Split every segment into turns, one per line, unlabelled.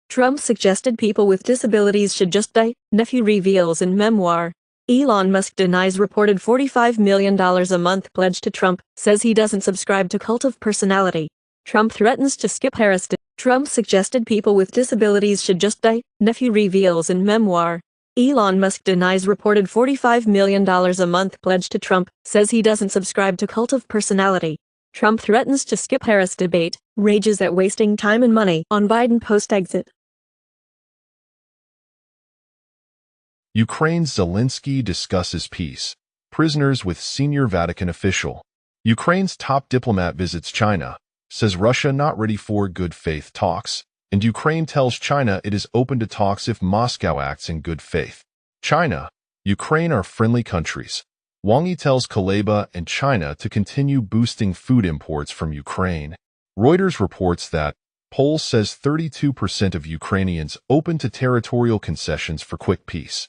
Trump suggested people with disabilities should just die, nephew reveals in memoir. Elon Musk denies reported $45 million a month pledge to Trump, says he doesn't subscribe to cult of personality. Trump threatens to skip Harris. Trump suggested people with disabilities should just die, nephew reveals in memoir. Elon Musk denies reported $45 million a month pledge to Trump, says he doesn't subscribe to cult of personality. Trump threatens to skip Harris debate, rages at wasting time and money on Biden post-exit.
Ukraine's Zelensky discusses peace. Prisoners with senior Vatican official. Ukraine's top diplomat visits China, says Russia not ready for good faith talks, and Ukraine tells China it is open to talks if Moscow acts in good faith. China, Ukraine are friendly countries. Wang Yi tells Kuleba and China to continue boosting food imports from Ukraine. Reuters reports that poll says 32% of Ukrainians open to territorial concessions for quick peace.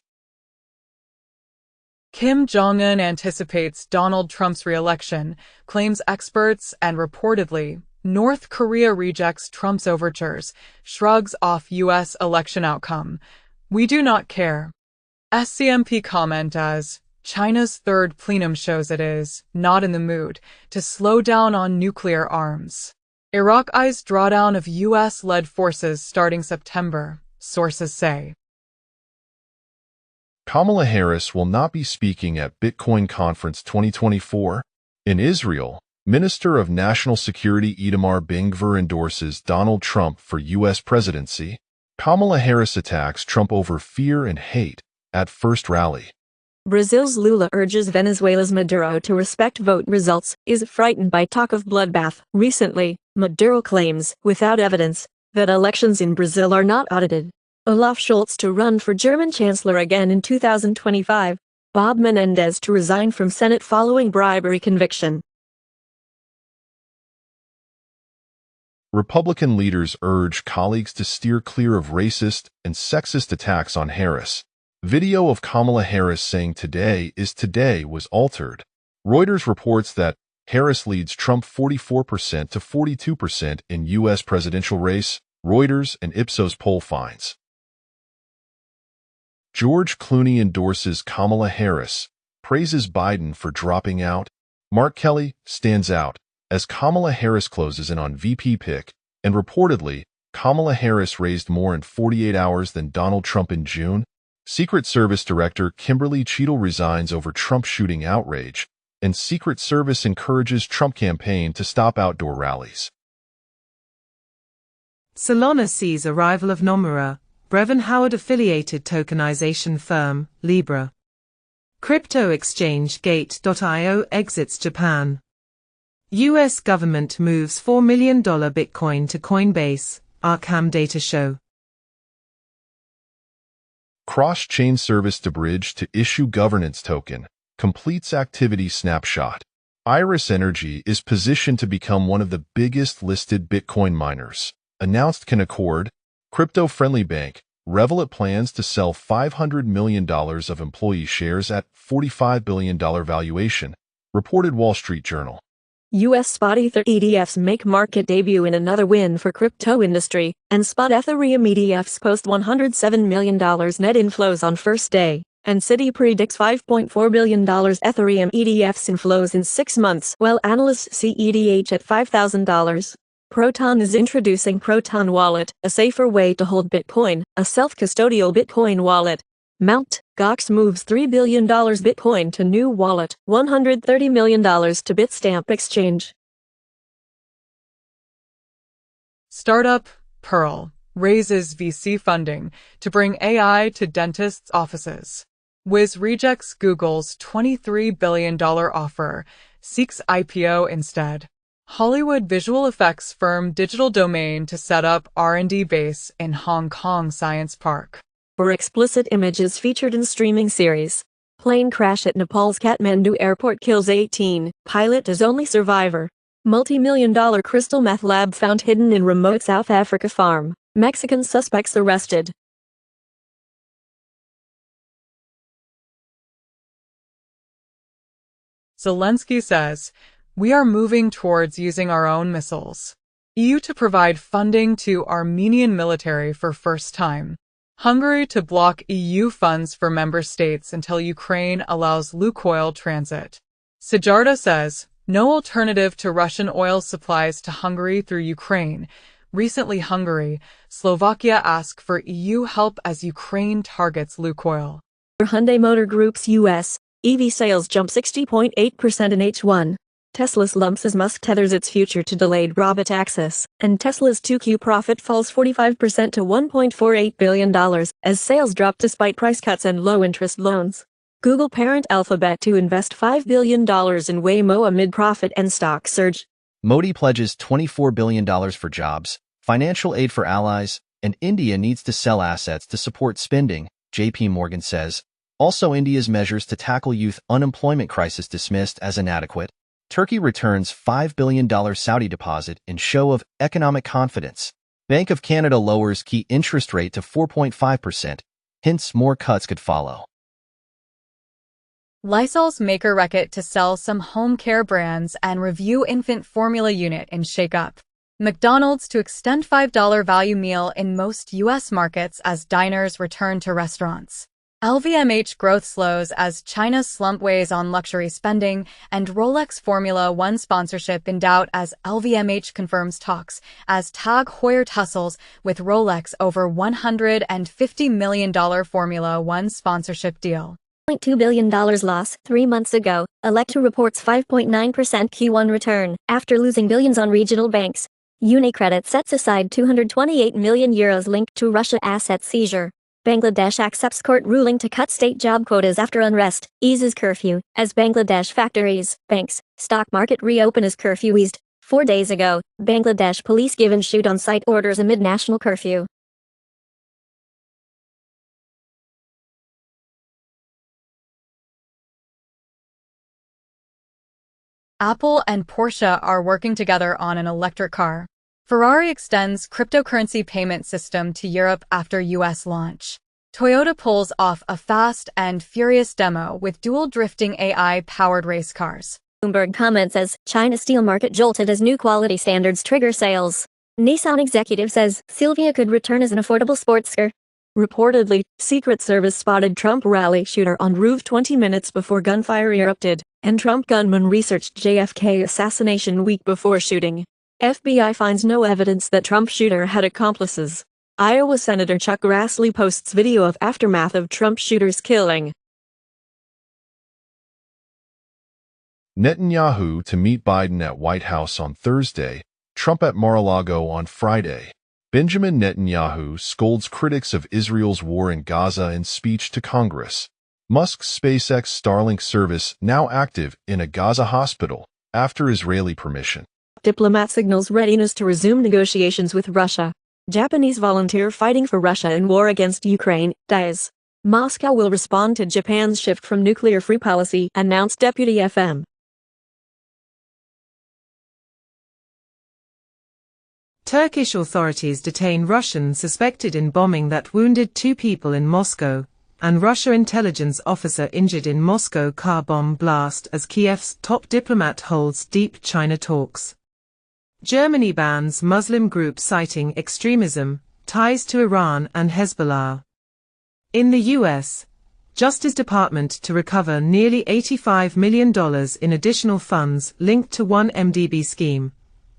Kim Jong-un anticipates Donald Trump's re-election, claims experts, and reportedly, North Korea rejects Trump's overtures, shrugs off U.S. election outcome. We do not care. SCMP comment as, China's third plenum shows it is not in the mood to slow down on nuclear arms. Iraq eyes drawdown of U.S.-led forces starting September, sources say.
Kamala Harris will not be speaking at Bitcoin Conference 2024. In Israel, Minister of National Security Itamar Ben-Gvir endorses Donald Trump for U.S. presidency. Kamala Harris attacks Trump over fear and hate at first rally.
Brazil's Lula urges Venezuela's Maduro to respect vote results, is frightened by talk of bloodbath. Recently, Maduro claims, without evidence, that elections in Brazil are not audited. Olaf Scholz to run for German Chancellor again in 2025. Bob Menendez to resign from Senate following bribery conviction.
Republican leaders urge colleagues to steer clear of racist and sexist attacks on Harris. Video of Kamala Harris saying today is today was altered. Reuters reports that Harris leads Trump 44% to 42% in U.S. presidential race, Reuters and Ipsos poll finds. George Clooney endorses Kamala Harris, praises Biden for dropping out. Mark Kelly stands out as Kamala Harris closes in on VP pick, and reportedly, Kamala Harris raised more in 48 hours than Donald Trump in June. Secret Service Director Kimberly Cheadle resigns over Trump shooting outrage, and Secret Service encourages Trump campaign to stop outdoor rallies.
Solana sees arrival of Nomura, Brevin Howard-affiliated tokenization firm, Libra. Crypto exchange Gate.io exits Japan. U.S. government moves $4 million Bitcoin to Coinbase, Arkham data show.
Cross-chain service to bridge to issue governance token, completes activity snapshot. Iris Energy is positioned to become one of the biggest listed Bitcoin miners. Announced Canaccord, crypto-friendly bank, Revolut plans to sell $500 million of employee shares at $45 billion valuation, reported Wall Street Journal.
U.S. spot Ether ETFs make market debut in another win for crypto industry, and spot Ethereum ETFs post $107 million net inflows on first day, and Citi predicts $5.4 billion Ethereum ETFs inflows in 6 months, while analysts see ETH at $5,000. Proton is introducing Proton Wallet, a safer way to hold Bitcoin, a self-custodial Bitcoin wallet. Mt. Gox moves $3 billion Bitcoin to new wallet, $130 million to Bitstamp exchange.
Startup, Pearl, raises VC funding to bring AI to dentists' offices. Wiz rejects Google's $23 billion offer, seeks IPO instead. Hollywood visual effects firm Digital Domain to set up R&D base in Hong Kong Science Park.
For explicit images featured in streaming series. Plane crash at Nepal's Kathmandu airport kills 18, pilot is only survivor. Multi-million-dollar crystal meth lab found hidden in remote South Africa farm. Mexican suspects arrested.
Zelensky says, "We are moving towards using our own missiles." EU to provide funding to Armenian military for first time. Hungary to block EU funds for member states until Ukraine allows Lukoil transit. Sijarda says, no alternative to Russian oil supplies to Hungary through Ukraine. Recently Hungary, Slovakia ask for EU help as Ukraine targets Lukoil.
Hyundai Motor Group's U.S. EV sales jump 60.8% in H1. Tesla slumps as Musk tethers its future to delayed robotaxis, and Tesla's 2Q profit falls 45% to $1.48 billion as sales drop despite price cuts and low-interest loans. Google parent Alphabet to invest $5 billion in Waymo amid profit and stock surge.
Modi pledges $24 billion for jobs, financial aid for allies, and India needs to sell assets to support spending, JP Morgan says. Also, India's measures to tackle youth unemployment crisis dismissed as inadequate. Turkey returns $5 billion Saudi deposit in show of economic confidence. Bank of Canada lowers key interest rate to 4.5%. Hints more cuts could follow.
Lysol's maker Reckitt to sell some home care brands and review infant formula unit in shakeup. McDonald's to extend $5 value meal in most U.S. markets as diners return to restaurants. LVMH growth slows as China's slump weighs on luxury spending, and Rolex Formula One sponsorship in doubt as LVMH confirms talks as Tag Heuer tussles with Rolex over $150 million Formula One sponsorship deal.
$2 billion loss 3 months ago. Electra reports 5.9% Q1 return after losing billions on regional banks. UniCredit sets aside €228 million linked to Russia asset seizure. Bangladesh accepts court ruling to cut state job quotas after unrest, eases curfew, as Bangladesh factories, banks, stock market reopen as curfew eased. 4 days ago, Bangladesh police given shoot-on-sight orders amid national curfew.
Apple and Porsche are working together on an electric car. Ferrari extends cryptocurrency payment system to Europe after U.S. launch. Toyota pulls off a Fast and Furious demo with dual drifting AI-powered race cars.
Bloomberg comments as China steel market jolted as new quality standards trigger sales. Nissan executive says Silvia could return as an affordable sports car.
Reportedly, Secret Service spotted Trump rally shooter en route 20 minutes before gunfire erupted, and Trump gunman researched JFK assassination week before shooting. FBI finds no evidence that Trump shooter had accomplices. Iowa Senator Chuck Grassley posts video of aftermath of Trump shooter's killing.
Netanyahu to meet Biden at White House on Thursday, Trump at Mar-a-Lago on Friday. Benjamin Netanyahu scolds critics of Israel's war in Gaza in speech to Congress. Musk's SpaceX Starlink service now active in a Gaza hospital after Israeli permission.
Diplomat signals readiness to resume negotiations with Russia. Japanese volunteer fighting for Russia in war against Ukraine, dies. Moscow will respond to Japan's shift from nuclear-free policy, announced Deputy FM.
Turkish authorities detain Russian suspected in bombing that wounded 2 people in Moscow, and Russia intelligence officer injured in Moscow car bomb blast as Kiev's top diplomat holds deep China talks. Germany bans Muslim group citing extremism, ties to Iran and Hezbollah. In the U.S., Justice Department to recover nearly $85 million in additional funds linked to one MDB scheme,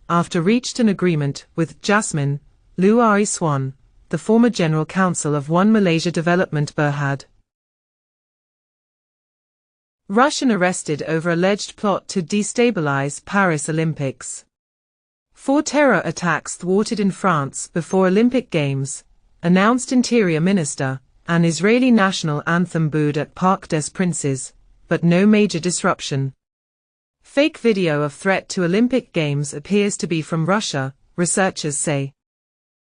after reached an agreement with Jasmine Luari Swan, the former general counsel of One Malaysia Development Berhad. Russian arrested over alleged plot to destabilize Paris Olympics. 4 terror attacks thwarted in France before Olympic Games, announced Interior Minister. An Israeli national anthem booed at Parc des Princes, but no major disruption. Fake video of threat to Olympic Games appears to be from Russia, researchers say.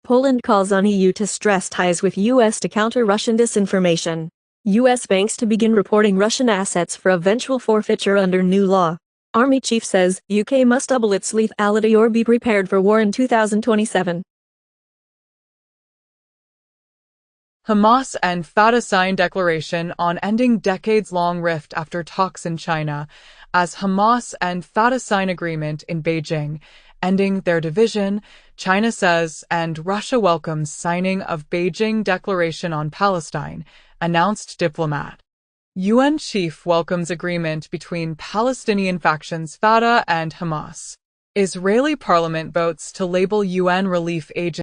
Poland calls on EU to stress ties with US to counter Russian disinformation. US banks to begin reporting Russian assets for eventual forfeiture under new law. Army chief says UK must double its lethality or be prepared for war in 2027.
Hamas and Fatah sign declaration on ending decades-long rift after talks in China, as Hamas and Fatah sign agreement in Beijing, ending their division, China says, and Russia welcomes signing of Beijing Declaration on Palestine, announced diplomat. UN chief welcomes agreement between Palestinian factions Fatah and Hamas. Israeli parliament votes to label UN relief agency